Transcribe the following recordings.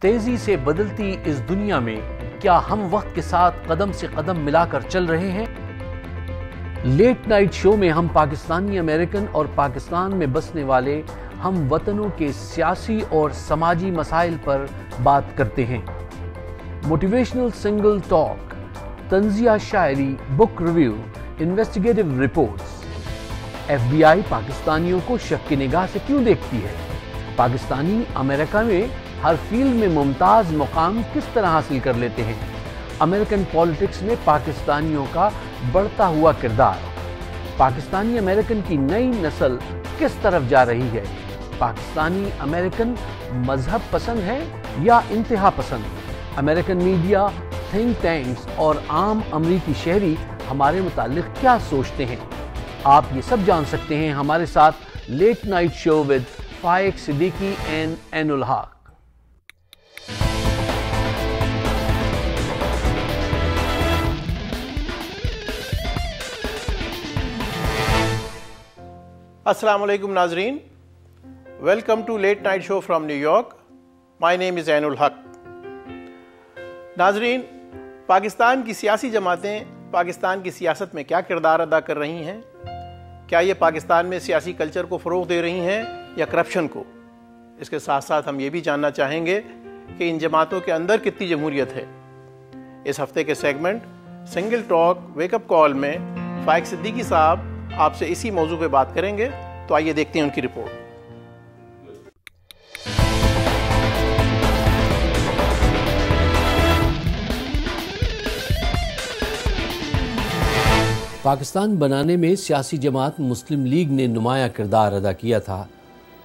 تیزی سے بدلتی اس دنیا میں کیا ہم وقت کے ساتھ قدم سے قدم ملا کر چل رہے ہیں؟ لیٹ نائٹ شو میں ہم پاکستانی امریکن اور پاکستان میں بسنے والے ہم وطنوں کے سیاسی اور سماجی مسائل پر بات کرتے ہیں۔ موٹیویشنل سنگل ٹاک، طنزیہ شاعری، book review, investigative reports. F B I پاکستانیوں کو شک کی نگاہ سے کیوں دیکھتی ہے؟ پاکستانی امریکہ میں ہر فیلڈ میں ممتاز مقام کس طرح حاصل کر لیتے ہیں؟ امریکن پالیٹکس میں پاکستانیوں کا بڑھتا ہوا کردار۔ پاکستانی امریکن کی نئی نسل کس طرف جا رہی ہے؟ پاکستانی امریکن مذہب پسند ہے یا انتہا پسند؟ امریکن میڈیا، تھنک ٹینکس اور عام امریکی شہری ہمارے متعلق کیا سوچتے ہیں؟ آپ یہ سب جان سکتے ہیں ہمارے ساتھ late night show with Faiq Siddiqui and Ainul. السلام علیکم ناظرین، welcome to late night show from New York. My name is Ainul. ناظرین، پاکستان کی سیاسی جماعتیں پاکستان کی سیاست میں کیا کردار ادا کر رہی ہیں؟ کیا یہ پاکستان میں سیاسی کلچر کو فروغ دے رہی ہیں یا کرپشن کو؟ اس کے ساتھ ساتھ ہم یہ بھی جاننا چاہیں گے کہ ان جماعتوں کے اندر کتنی جمہوریت ہے۔ اس ہفتے کے segment single talk wake up call میں فائق صدیقی صاحب آپ سے اسی موضوع پہ بات کریں گے، تو آئیے دیکھتے ہیں ان کی رپورٹ۔ پاکستان بنانے میں سیاسی جماعت مسلم لیگ نے نمایاں کردار ادا کیا تھا۔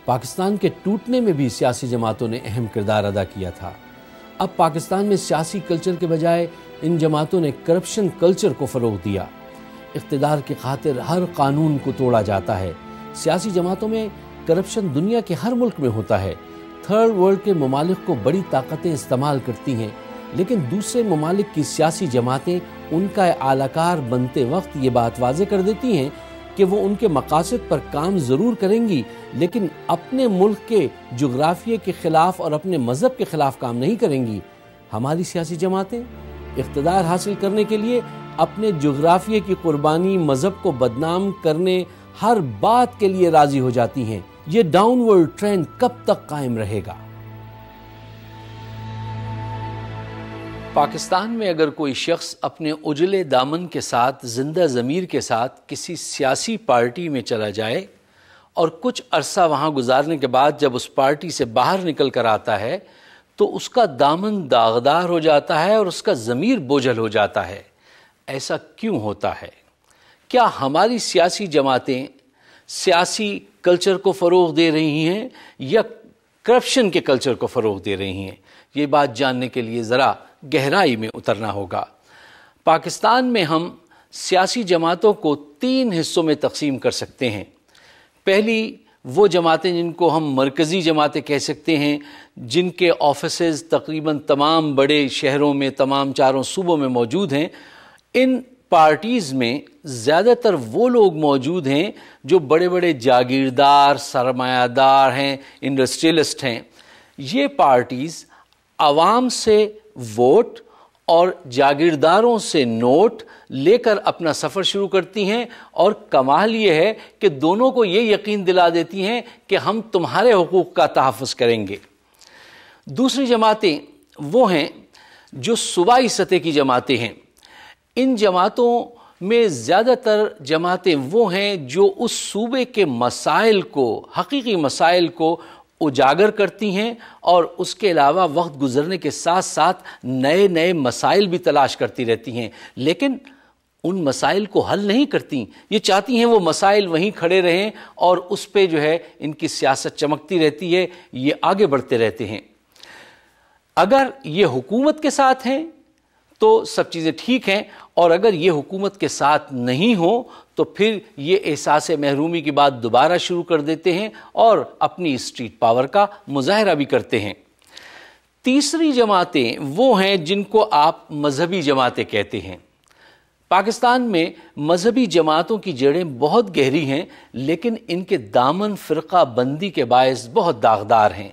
پاکستان کے ٹوٹنے میں بھی سیاسی جماعتوں نے اہم کردار ادا کیا تھا۔ اب پاکستان میں سیاسی کلچر کے بجائے ان جماعتوں نے کرپشن کلچر کو فروغ دیا۔ اقتدار کی خاطر ہر قانون کو توڑا جاتا ہے۔ سیاسی جماعتوں میں کرپشن دنیا کے ہر ملک میں ہوتا ہے۔ تھرڈ ورلڈ کے ممالک کو بڑی طاقتیں استعمال کرتی ہیں، لیکن دوسرے ممالک کی سیاسی جماعتیں ان کا اعلی کار بنتے وقت یہ بات واضح کر دیتی ہیں کہ وہ ان کے مقاصد پر کام ضرور کریں گی، لیکن اپنے ملک کے جغرافیے کے خلاف اور اپنے مذہب کے خلاف کام نہیں کریں گی۔ ہماری سیاسی جماعتیں اقتدار حاصل کرنے کے لیے اپنے جغرافیے کی قربانی، مذہب کو بدنام کرنے، ہر بات کے لیے راضی ہو جاتی ہیں۔ یہ ڈاؤن ورڈ ٹرینڈ کب تک قائم رہے گا؟ پاکستان میں اگر کوئی شخص اپنے اجلے دامن کے ساتھ، زندہ ضمیر کے ساتھ کسی سیاسی پارٹی میں چلا جائے اور کچھ عرصہ وہاں گزارنے کے بعد جب اس پارٹی سے باہر نکل کر آتا ہے تو اس کا دامن داغدار ہو جاتا ہے اور اس کا ضمیر بوجھل ہو جاتا ہے۔ ایسا کیوں ہوتا ہے؟ کیا ہماری سیاسی جماعتیں سیاسی کلچر کو فروغ دے رہی ہیں یا کرپشن کے کلچر کو فروغ دے رہی ہیں؟ یہ بات جاننے کے لیے ذرا گہرائی میں اترنا ہوگا۔ پاکستان میں ہم سیاسی جماعتوں کو 3 حصوں میں تقسیم کر سکتے ہیں۔ پہلی وہ جماعتیں جن کو ہم مرکزی جماعتیں کہہ سکتے ہیں، جن کے آفیسز تقریباً تمام بڑے شہروں میں، تمام 4 صوبوں میں موجود ہیں۔ ان پارٹیز میں زیادہ تر وہ لوگ موجود ہیں جو بڑے بڑے جاگیردار، سرمایہ دار ہیں، انڈسٹریلسٹ ہیں۔ یہ پارٹیز عوام سے ووٹ اور جاگیرداروں سے نوٹ لے کر اپنا سفر شروع کرتی ہیں، اور کمال یہ ہے کہ دونوں کو یہ یقین دلا دیتی ہیں کہ ہم تمہارے حقوق کا تحفظ کریں گے۔ دوسری جماعتیں وہ ہیں جو صوبائی سطح کی جماعتیں ہیں۔ ان جماعتوں میں زیادہ تر جماعتیں وہ ہیں جو اس صوبے کے مسائل کو، حقیقی مسائل کو اجاگر کرتی ہیں، اور اس کے علاوہ وقت گزرنے کے ساتھ ساتھ نئے نئے مسائل بھی تلاش کرتی رہتی ہیں، لیکن ان مسائل کو حل نہیں کرتی۔ یہ چاہتی ہیں وہ مسائل وہیں کھڑے رہیں اور اس پہ جو ہے ان کی سیاست چمکتی رہتی ہے، یہ آگے بڑھتے رہتے ہیں۔ اگر یہ حکومت کے ساتھ ہیں تو سب چیزیں ٹھیک ہیں، اور اگر یہ حکومت کے ساتھ نہیں ہوں تو پھر یہ احساس محرومی کی بات دوبارہ شروع کر دیتے ہیں اور اپنی اسٹریٹ پاور کا مظاہرہ بھی کرتے ہیں۔ تیسری جماعتیں وہ ہیں جن کو آپ مذہبی جماعتیں کہتے ہیں۔ پاکستان میں مذہبی جماعتوں کی جڑیں بہت گہری ہیں، لیکن ان کے دامن فرقہ بندی کے باعث بہت داغدار ہیں۔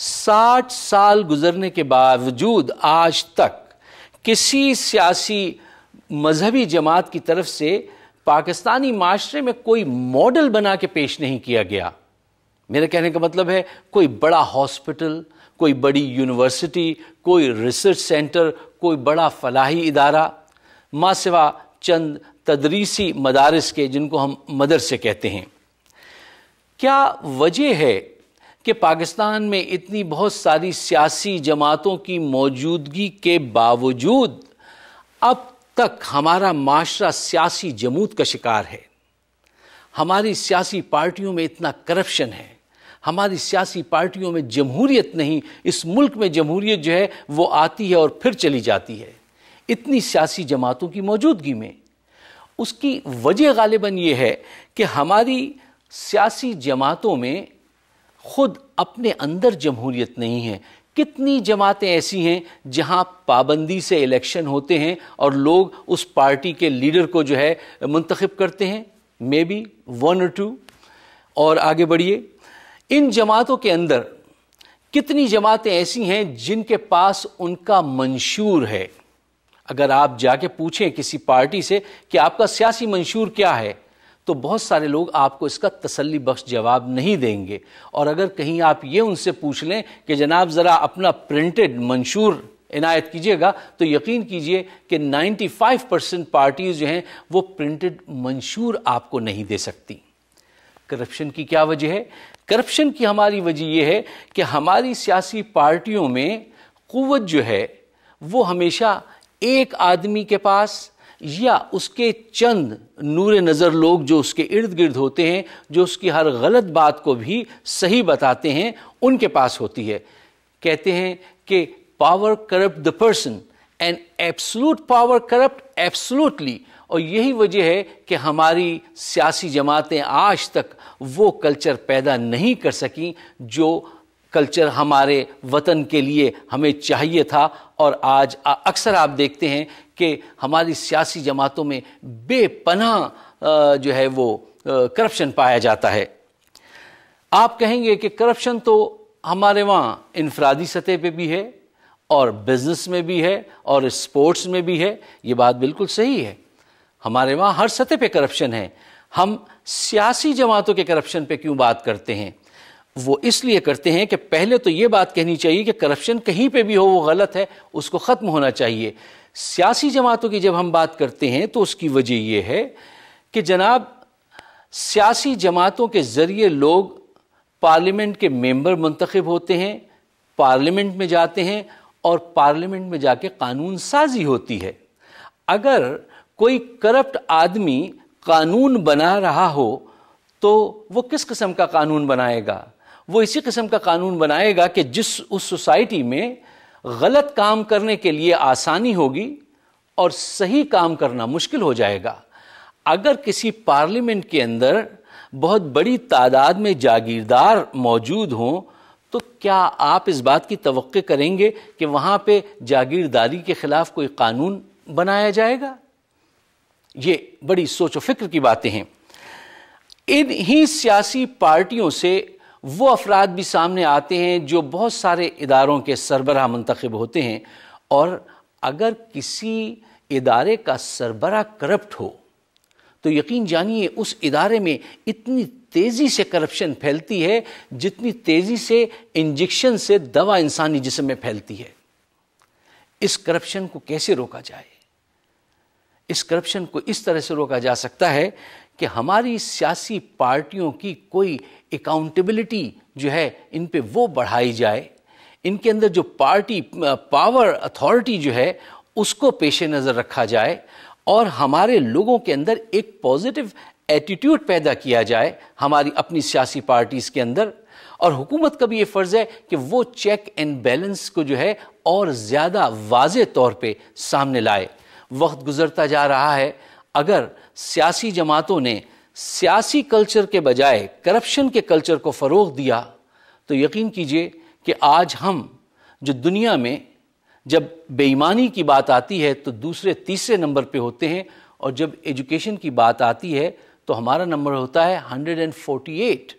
60 سال گزرنے کے باوجود آج تک کسی سیاسی مذہبی جماعت کی طرف سے پاکستانی معاشرے میں کوئی ماڈل بنا کے پیش نہیں کیا گیا. میرے کہنے کا مطلب ہے کوئی بڑا ہاسپٹل، کوئی بڑی یونیورسٹی، کوئی ریسرچ سینٹر، کوئی بڑا فلاحی ادارہ، ماں سوا چند تدریسی مدارس کے جن کو ہم مدرسے کہتے ہیں. کیا وجہ ہے کہ پاکستان میں اتنی بہت ساری سیاسی جماعتوں کی موجودگی کے باوجود اب تک ہمارا معاشرہ سیاسی جمود کا شکار ہے؟ ہماری سیاسی پارٹیوں میں اتنا کرپشن ہے، ہماری سیاسی پارٹیوں میں جمہوریت نہیں. اس ملک میں جمہوریت جو ہے وہ آتی ہے اور پھر چلی جاتی ہے اتنی سیاسی جماعتوں کی موجودگی میں. اس کی وجہ غالباً یہ ہے کہ ہماری سیاسی جماعتوں میں خود اپنے اندر جمہوریت نہیں ہے. کتنی جماعتیں ایسی ہیں جہاں پابندی سے الیکشن ہوتے ہیں اور لوگ اس پارٹی کے لیڈر کو جو ہے منتخب کرتے ہیں، مے بی 1 or 2. اور آگے بڑھیے، ان جماعتوں کے اندر کتنی جماعتیں ایسی ہیں جن کے پاس ان کا منشور ہے. اگر آپ جا کے پوچھیں کسی پارٹی سے کہ آپ کا سیاسی منشور کیا ہے تو بہت سارے لوگ آپ کو اس کا تسلی بخش جواب نہیں دیں گے. اور اگر کہیں آپ یہ ان سے پوچھ لیں کہ جناب ذرا اپنا پرنٹڈ منشور عنایت کیجئے گا تو یقین کیجئے کہ 95% پارٹیز جو ہیں وہ پرنٹڈ منشور آپ کو نہیں دے سکتی. کرپشن کی کیا وجہ ہے؟ کرپشن کی ہماری وجہ یہ ہے کہ ہماری سیاسی پارٹیوں میں قوت جو ہے وہ ہمیشہ ایک آدمی کے پاس یا اس کے چند نور نظر لوگ جو اس کے ارد گرد ہوتے ہیں، جو اس کی ہر غلط بات کو بھی صحیح بتاتے ہیں، ان کے پاس ہوتی ہے. کہتے ہیں کہ power corrupt the person and absolute power corrupt absolutely. اور یہی وجہ ہے کہ ہماری سیاسی جماعتیں آج تک وہ کلچر پیدا نہیں کر سکیں جو کلچر ہمارے وطن کے لیے ہمیں چاہیے تھا. اور آج اکثر آپ دیکھتے ہیں کہ ہماری سیاسی جماعتوں میں بے پناہ جو ہے وہ کرپشن پایا جاتا ہے. آپ کہیں گے کہ کرپشن تو ہمارے وہاں انفرادی سطح پہ بھی ہے اور بزنس میں بھی ہے اور اسپورٹس میں بھی ہے. یہ بات بالکل صحیح ہے، ہمارے وہاں ہر سطح پہ کرپشن ہے. ہم سیاسی جماعتوں کے کرپشن پہ کیوں بات کرتے ہیں؟ وہ اس لیے کرتے ہیں کہ پہلے تو یہ بات کہنی چاہیے کہ کرپشن کہیں پہ بھی ہو وہ غلط ہے، اس کو ختم ہونا چاہیے. سیاسی جماعتوں کی جب ہم بات کرتے ہیں تو اس کی وجہ یہ ہے کہ جناب سیاسی جماعتوں کے ذریعے لوگ پارلیمنٹ کے ممبر منتخب ہوتے ہیں، پارلیمنٹ میں جاتے ہیں اور پارلیمنٹ میں جا کے قانون سازی ہوتی ہے. اگر کوئی کرپٹ آدمی قانون بنا رہا ہو تو وہ کس قسم کا قانون بنائے گا؟ وہ اسی قسم کا قانون بنائے گا کہ جس اس سوسائٹی میں غلط کام کرنے کے لیے آسانی ہوگی اور صحیح کام کرنا مشکل ہو جائے گا. اگر کسی پارلیمنٹ کے اندر بہت بڑی تعداد میں جاگیردار موجود ہوں تو کیا آپ اس بات کی توقع کریں گے کہ وہاں پہ جاگیرداری کے خلاف کوئی قانون بنایا جائے گا؟ یہ بڑی سوچ و فکر کی باتیں ہیں. انہی سیاسی پارٹیوں سے وہ افراد بھی سامنے آتے ہیں جو بہت سارے اداروں کے سربراہ منتخب ہوتے ہیں. اور اگر کسی ادارے کا سربراہ کرپٹ ہو تو یقین جانیے اس ادارے میں اتنی تیزی سے کرپشن پھیلتی ہے جتنی تیزی سے انجیکشن سے دوا انسانی جسم میں پھیلتی ہے. اس کرپشن کو کیسے روکا جائے؟ اس کرپشن کو اس طرح سے روکا جا سکتا ہے کہ ہماری سیاسی پارٹیوں کی کوئی اکاؤنٹیبلٹی جو ہے ان پہ وہ بڑھائی جائے. ان کے اندر جو پارٹی پاور اتھارٹی جو ہے اس کو پیش نظر رکھا جائے اور ہمارے لوگوں کے اندر ایک پازیٹیو ایٹیٹیوڈ پیدا کیا جائے ہماری اپنی سیاسی پارٹیز کے اندر. اور حکومت کا بھی یہ فرض ہے کہ وہ چیک اینڈ بیلنس کو جو ہے اور زیادہ واضح طور پہ سامنے لائے. وقت گزرتا جا رہا ہے، اگر سیاسی جماعتوں نے سیاسی کلچر کے بجائے کرپشن کے کلچر کو فروغ دیا تو یقین کیجئے کہ آج ہم جو دنیا میں جب بے ایمانی کی بات آتی ہے تو دوسرے تیسرے نمبر پہ ہوتے ہیں، اور جب ایجوکیشن کی بات آتی ہے تو ہمارا نمبر ہوتا ہے 148.